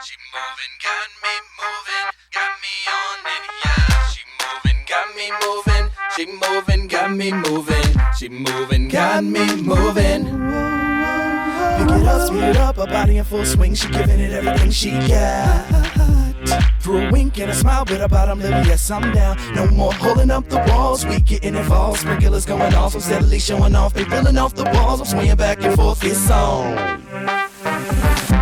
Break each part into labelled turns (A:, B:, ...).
A: She moving, got me moving, got me on it, yeah. She moving, got me moving. She moving, got me moving. She moving, got me moving.
B: Pick it up, speed it up, her body in full swing. She giving it everything she got. Through a wink and a smile, but her bottom lip, yes, I'm down. No more holding up the walls, we getting involved. Sprinklers going off, I'm steadily showing off. They peeling off the walls, I'm swinging back and forth, it's on.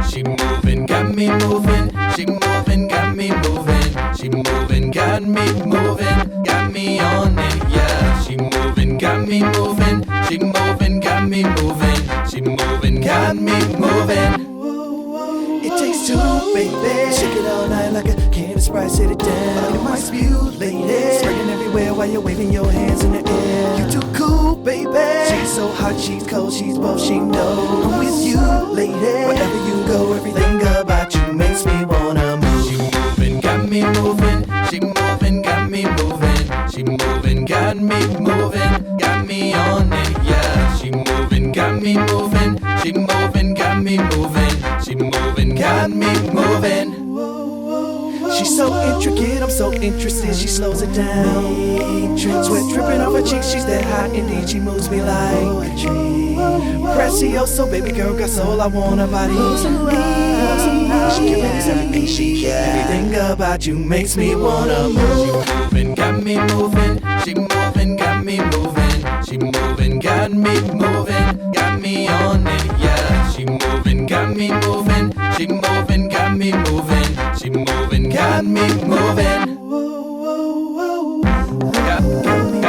A: She moving, got me moving. She moving, got me moving. She moving, got me moving. Got me on it, yeah. She moving, got me moving. She moving, got me moving. She moving, got me moving.
B: It takes two, baby. Shake it all night like a can of Sprite, sit it down. You might spew, lady. Spraying everywhere while you're waving your hands in the air. You too cool, baby. She's so hot, she's cold, she's both, she knows. I'm with you, lady. Wherever you go, everything about you makes me wanna move.
A: She moving, got me moving. She moving, got me moving. She moving, got me moving. Got me on it, yeah. She moving, got me moving. She moving, got me moving. She moving, got me moving.
B: She's so intricate, I'm so interested, she slows it down. Sweat dripping off her cheeks, she's that hot indeed, she moves me like a tree. Precioso, baby girl, got soul, I want her body. She giving us everything she got. Everything about you makes me wanna move.
A: She moving, got me moving. She moving, got me moving. She moving, got me moving. Got me on it, yeah. She moving, got me moving. She moving, got me moving. She moving, got me moving. Got me moving. Got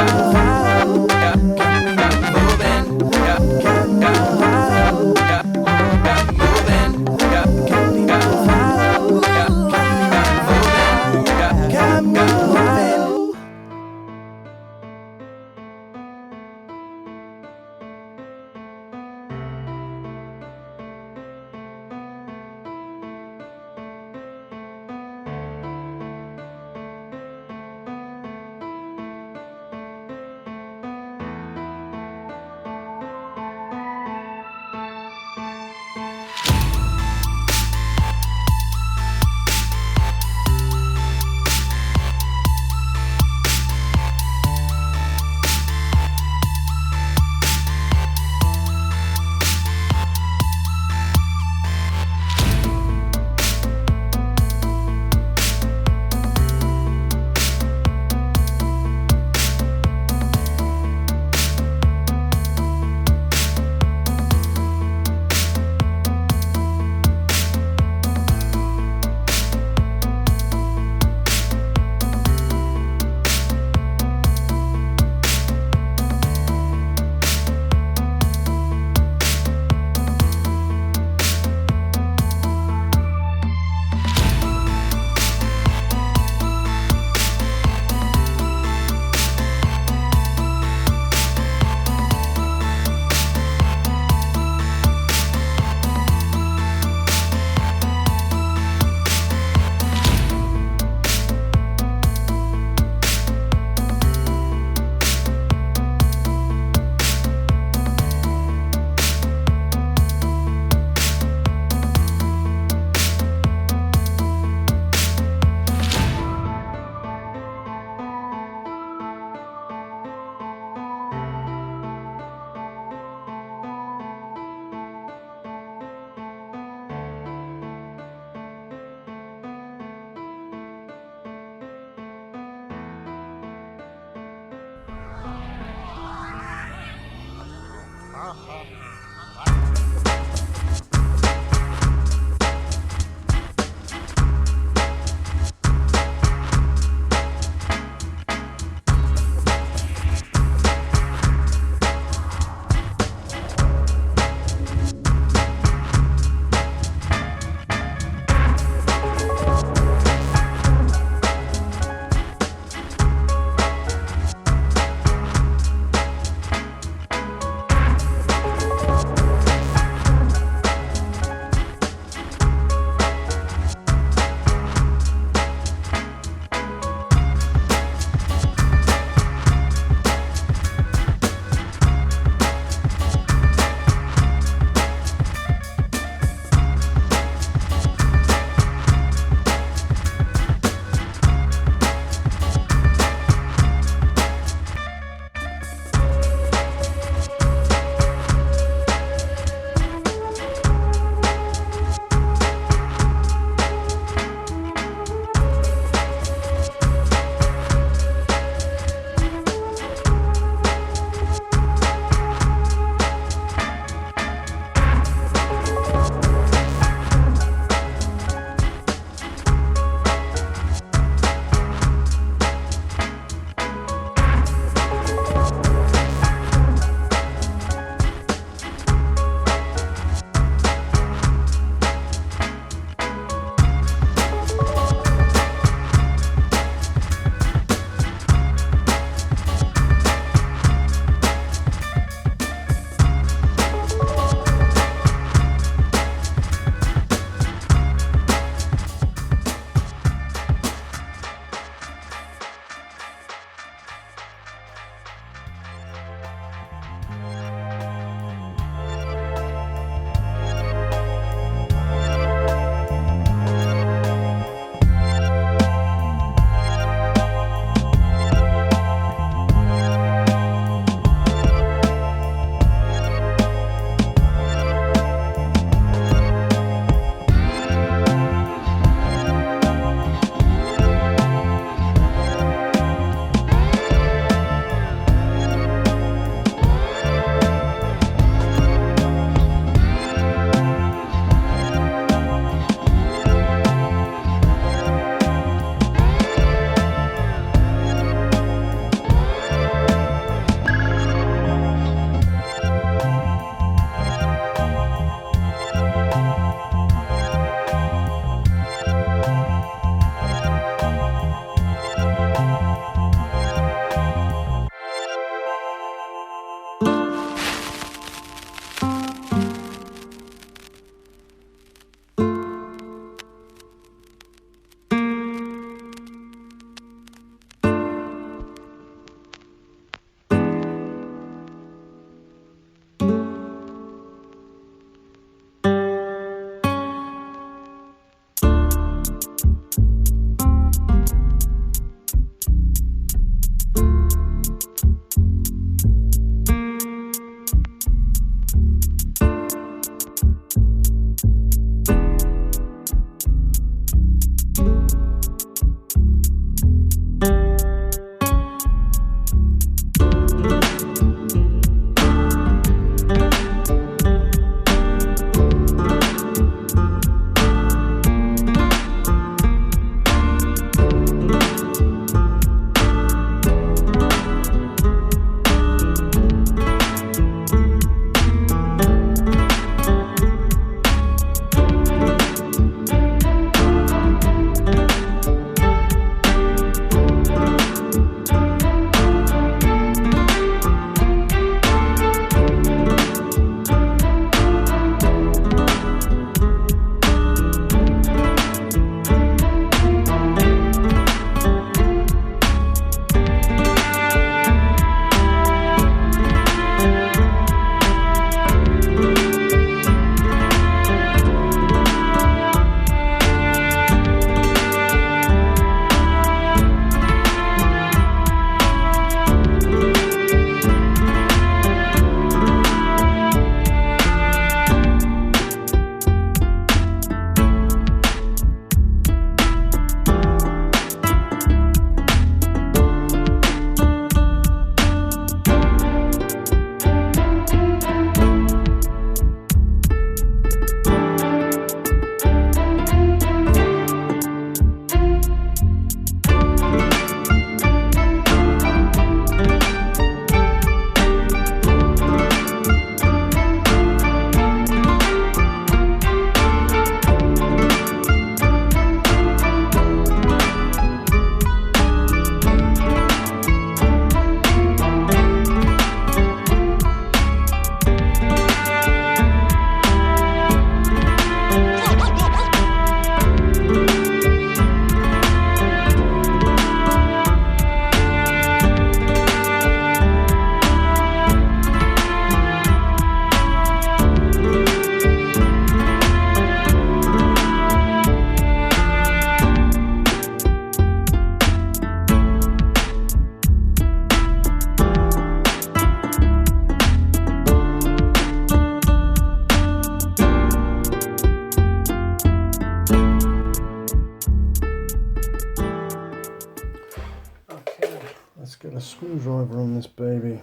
C: get a screwdriver on this baby.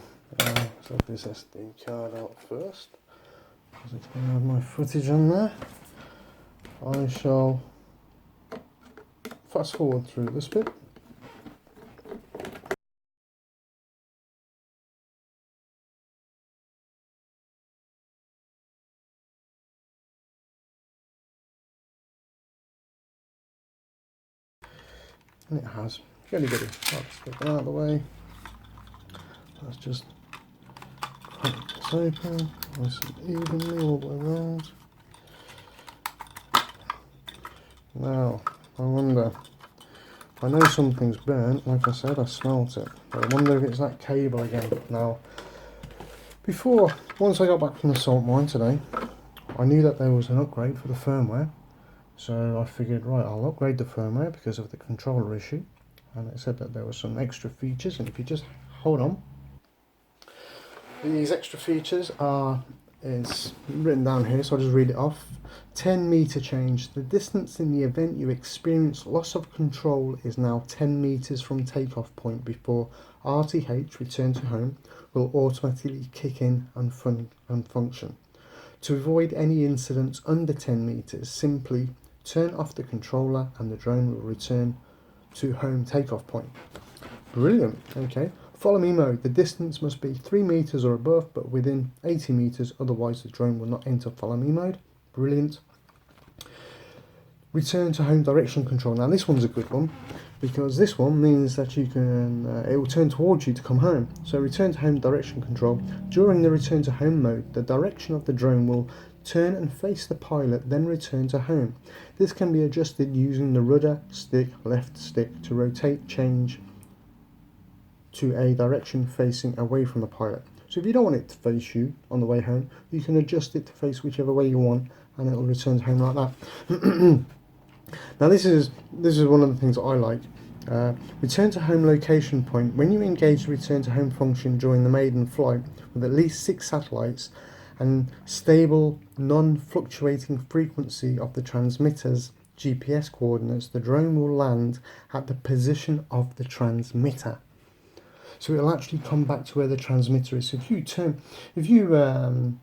C: So this SD card out first, because it's going to have my footage on there. I shall fast forward through this bit. And it has. Really good. Let's get that out of the way. Let's just crack this open nice and evenly all the way around. Now, I wonder, I know something's burnt, like I said, I smelt it, but I wonder if it's that cable again. Now, once I got back from the salt mine today, I knew that there was an upgrade for the firmware, so I figured, right, I'll upgrade the firmware because of the controller issue, and it said that there were some extra features, and if you just hold on, these extra features is written down here, so I'll just read it off. 10 meter change. The distance in the event you experience loss of control is now 10 meters from takeoff point before RTH, return to home, will automatically kick in and function. To avoid any incidents under 10 meters, simply turn off the controller and the drone will return to home takeoff point. Brilliant. Okay. Follow me mode. The distance must be 3 meters or above, but within 80 meters, otherwise the drone will not enter follow me mode. Brilliant. Return to home direction control. Now this one's a good one, because this one means that you can, it will turn towards you to come home. So return to home direction control. During the return to home mode, the direction of the drone will turn and face the pilot, then return to home. This can be adjusted using the rudder stick, left stick, to rotate change to a direction facing away from the pilot. So if you don't want it to face you on the way home, you can adjust it to face whichever way you want, and it will return home like that. Now this is one of the things that I like. Return to home location point. When you engage the return to home function during the maiden flight with at least 6 satellites and stable non-fluctuating frequency of the transmitter's GPS coordinates, the drone will land at the position of the transmitter. So it'll actually come back to where the transmitter is. So if you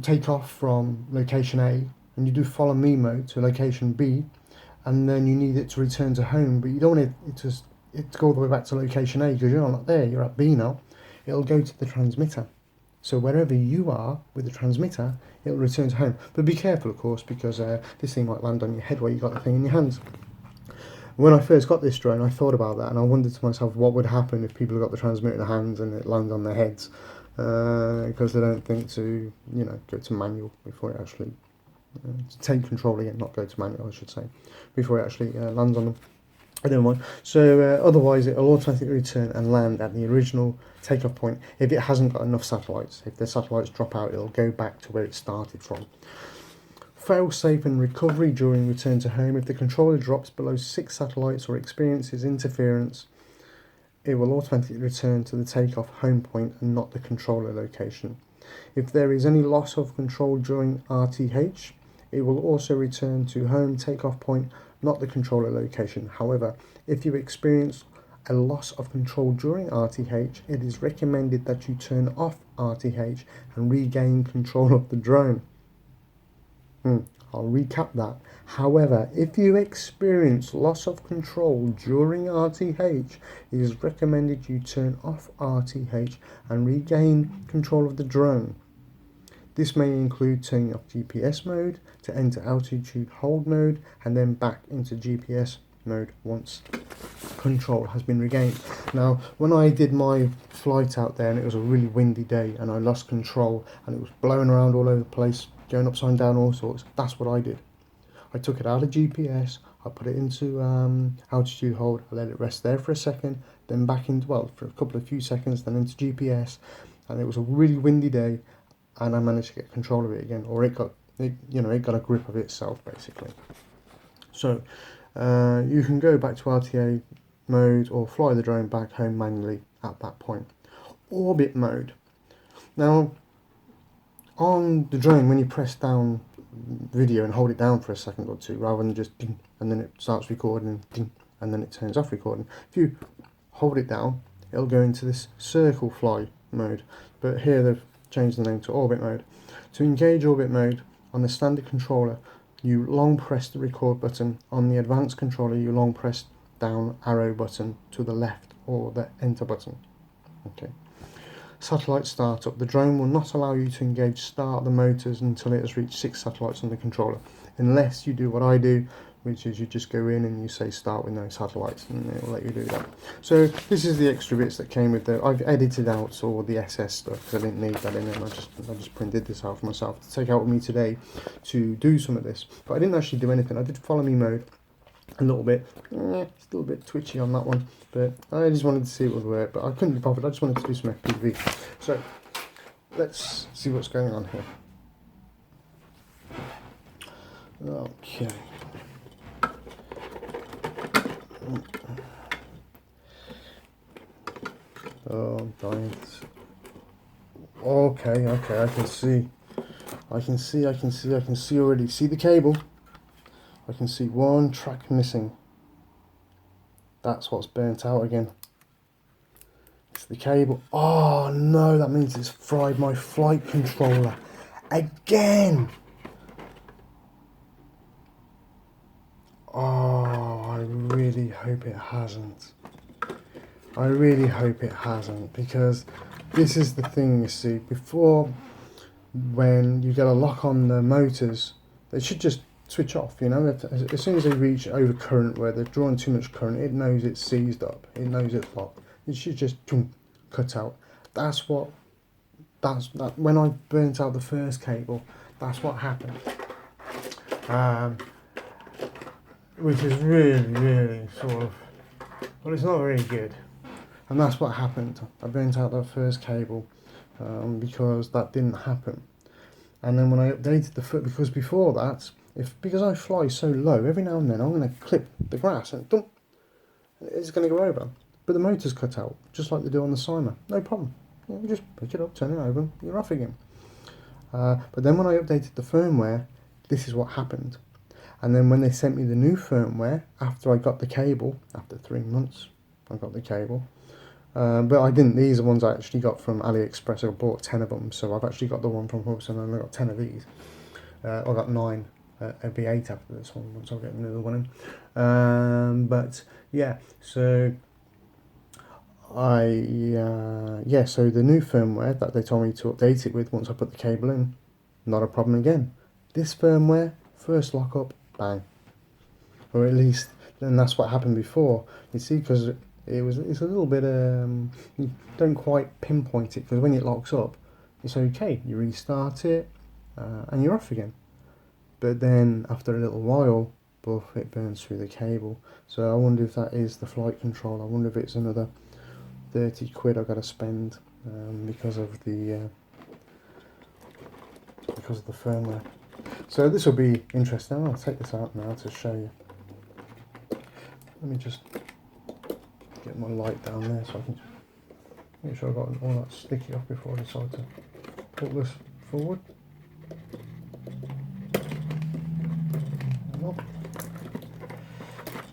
C: take off from location A and you do follow me mode to location B, and then you need it to return to home, but you don't want it to go all the way back to location A because you're not there, you're at B now, it'll go to the transmitter. So wherever you are with the transmitter, it'll return to home. But be careful, of course, because this thing might land on your head while you got the thing in your hands. When I first got this drone, I thought about that, and I wondered to myself what would happen if people got the transmitter in their hands and it lands on their heads, because they don't think to, go to manual before it actually to take control again, not go to manual, I should say, before it actually lands on them. I don't mind. So otherwise, it'll automatically return and land at the original takeoff point if it hasn't got enough satellites. If the satellites drop out, it'll go back to where it started from. Failsafe and recovery during return to home. If the controller drops below 6 satellites or experiences interference, it will automatically return to the takeoff home point and not the controller location. If there is any loss of control during RTH, it will also return to home takeoff point, not the controller location. However, if you experience a loss of control during RTH, it is recommended that you turn off RTH and regain control of the drone. I'll recap that. However, if you experience loss of control during RTH, it is recommended you turn off RTH and regain control of the drone. This may include turning off GPS mode to enter altitude hold mode and then back into GPS mode once control has been regained. Now, when I did my flight out there and it was a really windy day and I lost control and it was blowing around all over the place, going upside down, all sorts, that's what I did. I took it out of GPS, I put it into altitude hold, I let it rest there for a second, then back into, for a few seconds, then into GPS, and it was a really windy day, and I managed to get control of it again, or it got a grip of itself, basically. So you can go back to RTA mode or fly the drone back home manually at that point. Orbit mode. Now, on the drone, when you press down video and hold it down for a second or two, rather than just ding, and then it starts recording, ding, and then it turns off recording. If you hold it down, it'll go into this circle fly mode, but here they've changed the name to orbit mode. To engage orbit mode on the standard controller, you long press the record button. On the advanced controller, you long press down arrow button to the left or the enter button. Okay. Satellite startup. The drone will not allow you to engage start the motors until it has reached 6 satellites on the controller, unless you do what I do, which is you just go in and you say start with no satellites, and it will let you do that. So this is the extra bits that came with the. I've edited out all the SS stuff because I didn't need that in it. I just printed this out for myself to take out with me today to do some of this. But I didn't actually do anything. I did follow me mode a little bit. Still a bit twitchy on that one, but I just wanted to see it would work. But I couldn't be bothered. I just wanted to do some FPV. So let's see what's going on here. Okay. Oh, I'm dying. Okay, I can see already. See the cable? I can see one track missing. That's what's burnt out again. It's the cable. Oh no, that means it's fried my flight controller again. Oh, I really hope it hasn't. I really hope it hasn't, because this is the thing, you see. Before, when you get a lock on the motors, they should just switch off, you know. As soon as they reach over current, where they're drawing too much current, it knows it's seized up, it knows it's locked. It should just cut out. That's when I burnt out the first cable, that's what happened. Which is really sort of, well, it's not very good. And that's what happened. I burnt out that first cable because that didn't happen. And then when I updated the foot, because before that, because I fly so low, every now and then I'm going to clip the grass and dump, it's going to go over. But the motor's cut out, just like they do on the Cyma. No problem. You just pick it up, turn it over, you're off again. But then when I updated the firmware, this is what happened. And then when they sent me the new firmware, after I got the cable, after 3 months, I got the cable. But I didn't, these are ones I actually got from AliExpress. I bought 10 of them, so I've actually got the one from Hubsan and I got 10 of these. I got 9, it'll be 8 after this one, once I'll get another one in. But yeah, so so the new firmware that they told me to update it with once I put the cable in, not a problem again. This firmware, first lock up, bang. Or at least, and that's what happened before. You see, because it's a little bit, you don't quite pinpoint it, because when it locks up, it's okay. You restart it, and you're off again. But then, after a little while, it burns through the cable. So I wonder if that is the flight control. I wonder if it's another 30 quid I've got to spend because of the firmware. So this will be interesting. I'll take this out now to show you. Let me just get my light down there so I can make sure I've got all that sticky off before I decide to put this forward.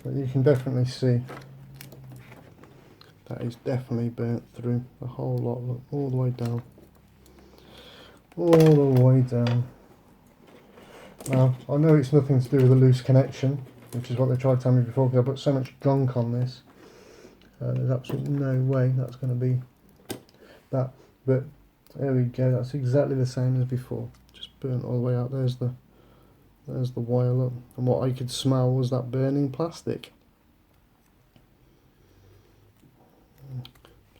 C: But you can definitely see that is definitely burnt through the whole lot, look, all the way down. All the way down. Now, I know it's nothing to do with a loose connection, which is what they tried to tell me before, because I put so much gunk on this. There's absolutely no way that's going to be that. But there we go, that's exactly the same as before. Just burnt all the way out. There's the wire, look. And what I could smell was that burning plastic.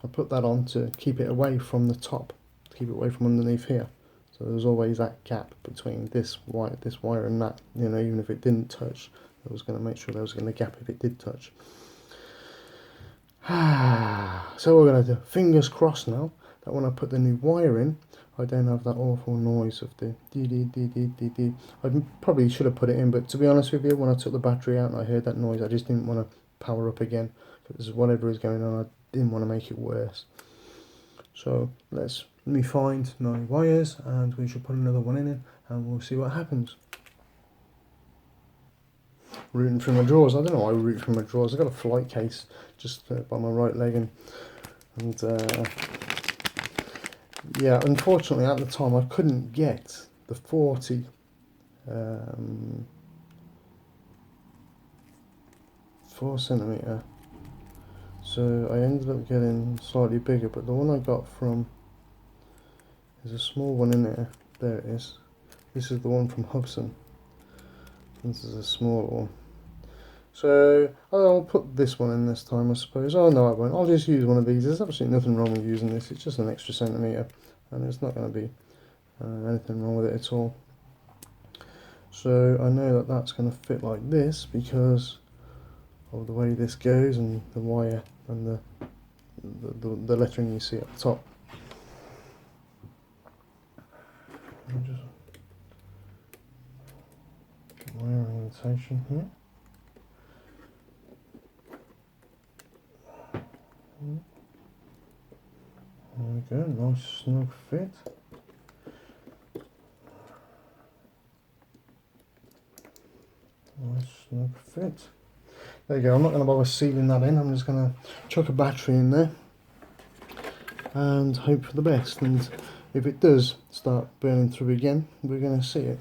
C: I put that on to keep it away from the top, to keep it away from underneath here. So there's always that gap between this wire and that, you know, even if it didn't touch, I was going to make sure there was going to gap if it did touch. So we're going to do, fingers crossed now, that when I put the new wire in, I don't have that awful noise of the dee. I probably should have put it in, but to be honest with you, when I took the battery out and I heard that noise, I just didn't want to power up again, because whatever is going on, I didn't want to make it worse. So let me find my wires, and we should put another one in it, and we'll see what happens. Rooting through my drawers. I don't know why I root through my drawers. I've got a flight case just by my right leg, and And yeah, unfortunately at the time I couldn't get the 40 4cm, so I ended up getting slightly bigger, but the one I got from, there's a small one in there, there it is. This is the one from Hubsan. This is a smaller one. So I'll put this one in this time, I suppose. Oh no, I won't. I'll just use one of these. There's absolutely nothing wrong with using this. It's just an extra centimetre, and there's not going to be anything wrong with it at all. So I know that that's going to fit like this because of the way this goes and the wire and the lettering you see at the top. Just wire orientation here. There we go, nice snug fit. Nice snug fit. There you go, I'm not going to bother sealing that in, I'm just going to chuck a battery in there and hope for the best, and if it does start burning through again, we're going to see it.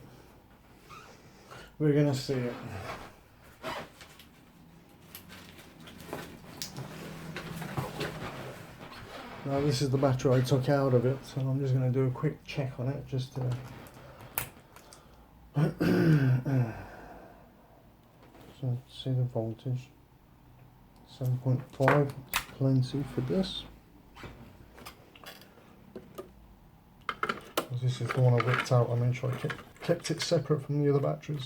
C: We're going to see it. Now this is the battery I took out of it, so I'm just going to do a quick check on it, just to so see the voltage. 7.5, plenty for this. This is the one I whipped out. I made sure I kept it separate from the other batteries.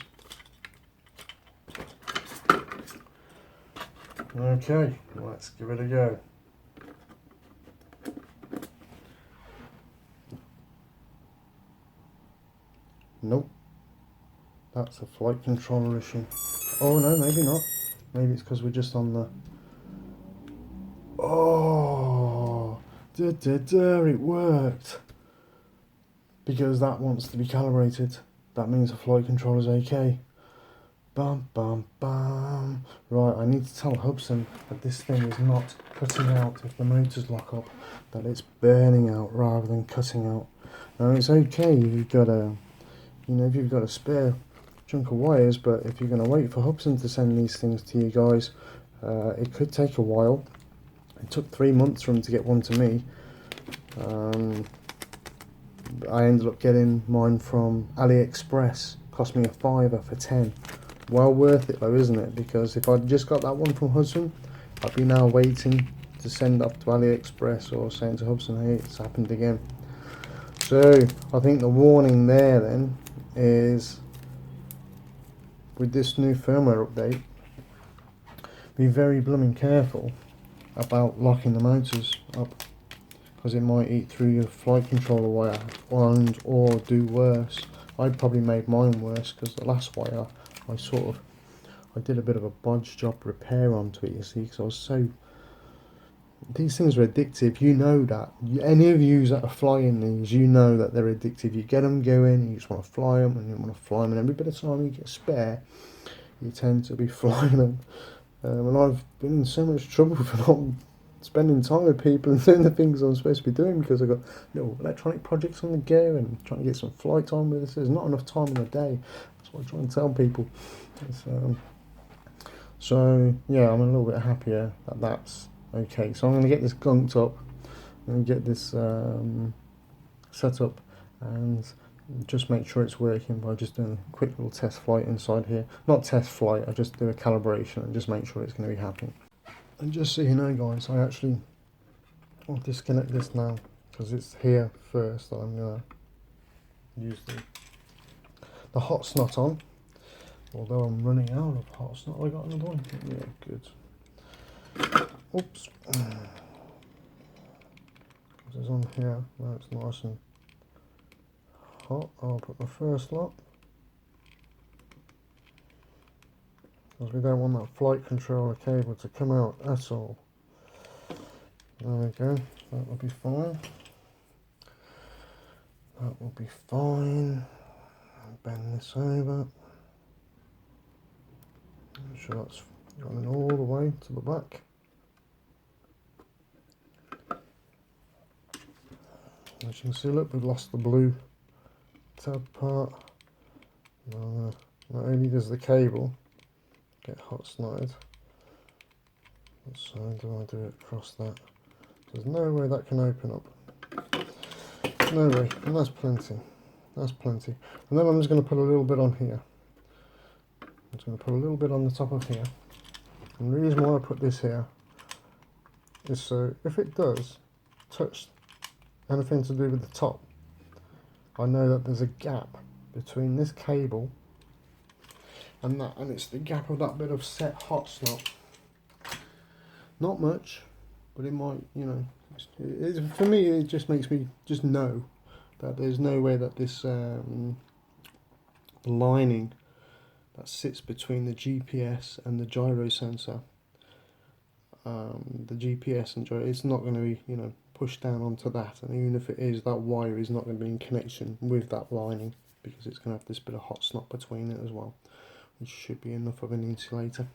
C: Okay, let's give it a go. Nope, that's a flight controller issue. Oh no, maybe not. Maybe it's because we're just on the... Oh, it worked. Because that wants to be calibrated. That means the flight controller is okay. Bam, bam, bam. Right, I need to tell Hubsan that this thing is not cutting out if the motors lock up. That it's burning out rather than cutting out. Now it's okay if you've got a, you know, if you've got a spare chunk of wires, but if you're going to wait for Hubsan to send these things to you guys, it could take a while. It took 3 months for him to get one to me. I ended up getting mine from AliExpress. Cost me a £5 for 10. Well worth it though, isn't it? Because if I'd just got that one from Hubsan, I'd be now waiting to send up to AliExpress or saying to Hubsan, hey, it's happened again. So I think the warning there then is, with this new firmware update, be very blooming careful about locking the motors up, because it might eat through your flight controller wire and or do worse. I probably made mine worse because the last wire I did a bit of a bodge job repair onto it, you see, because I was so... These things are addictive, you know that. Any of you that are flying these, you know that they're addictive. You get them going, you just want to fly them, and you want to fly them, and every bit of time you get spare, you tend to be flying them. And I've been in so much trouble for not spending time with people and doing the things I'm supposed to be doing because I've got little electronic projects on the go and trying to get some flight time with this. There's not enough time in the day. That's what I try and tell people. So yeah, I'm a little bit happier that that's okay. So I'm going to get this gunked up. I'm going to get this set up and just make sure it's working by just doing a quick little test flight inside here. Not test flight, I just do a calibration and just make sure it's going to be happening. And just so you know guys, I'll disconnect this now because it's here first that I'm going to use the hot snot on. Although I'm running out of hot snot. I got another one? Yeah, good. Oops. This is on here, now it's nice and hot. I'll put the first lot. Because we don't want that flight controller cable to come out at all. There we go, that will be fine. That will be fine. I'll bend this over. Make sure that's running all the way to the back. As you can see, look, we've lost the blue tab part. Not only does the cable get hot snotted, what side do I do it across that? There's no way that can open up. No way, and that's plenty. That's plenty. And then I'm just going to put a little bit on here. I'm just going to put a little bit on the top of here. And the reason why I put this here is so if it does touch anything to do with the top, I know that there's a gap between this cable and that, and it's the gap of that bit of set hot snot. Not much, but it might, you know, for me it just makes me just know that there's no way that this lining that sits between the GPS and the gyro sensor, the GPS and gyro, it's not going to be, you know, pushed down onto that, and even if it is, that wire is not going to be in connection with that lining because it's going to have this bit of hot snot between it as well, which should be enough of an insulator.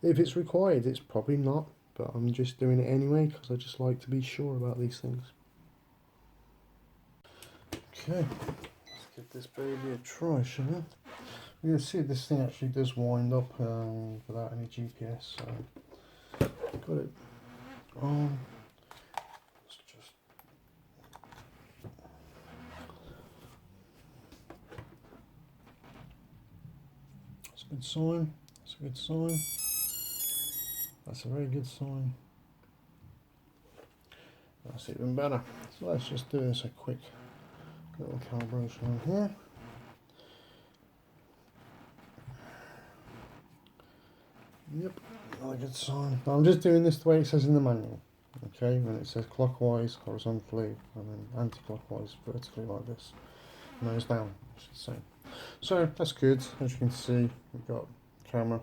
C: If it's required, it's probably not, but I'm just doing it anyway because I just like to be sure about these things. Okay, let's give this baby a try, shall we? You can see this thing actually does wind up without any GPS, so got it on. Let's just that's a good sign. That's a good sign. That's a very good sign. That's even better. So let's just do this a quick little calibration on here. Yep, another good sign. Now I'm just doing this the way it says in the manual. Okay, when it says clockwise, horizontally, and then anti-clockwise, vertically like this. Nose down, I should say. So that's good. As you can see, we've got camera.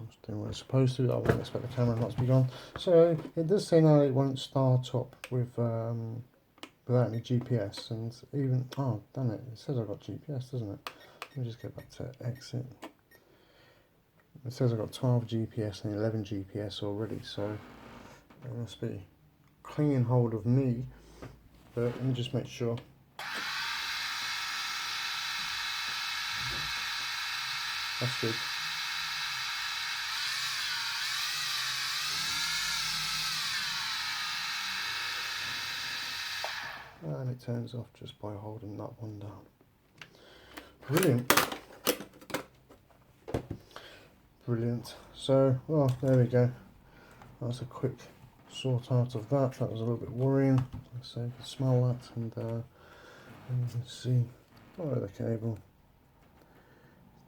C: It's doing what it's supposed to. I wouldn't expect the camera not to be gone. So it does say now it won't start up with without any GPS, and even damn it, it says I've got GPS, doesn't it? Let me just get back to exit. It says I've got 12 GPS and 11 GPS already, so it must be clinging hold of me. But let me just make sure. That's good. And it turns off just by holding that one down. Brilliant. Brilliant. So, well, there we go. That's a quick sort out of that. That was a little bit worrying. Like I say, you can smell that, and you can see, the cable.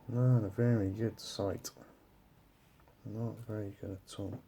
C: Not a very good sight. Not very good at all.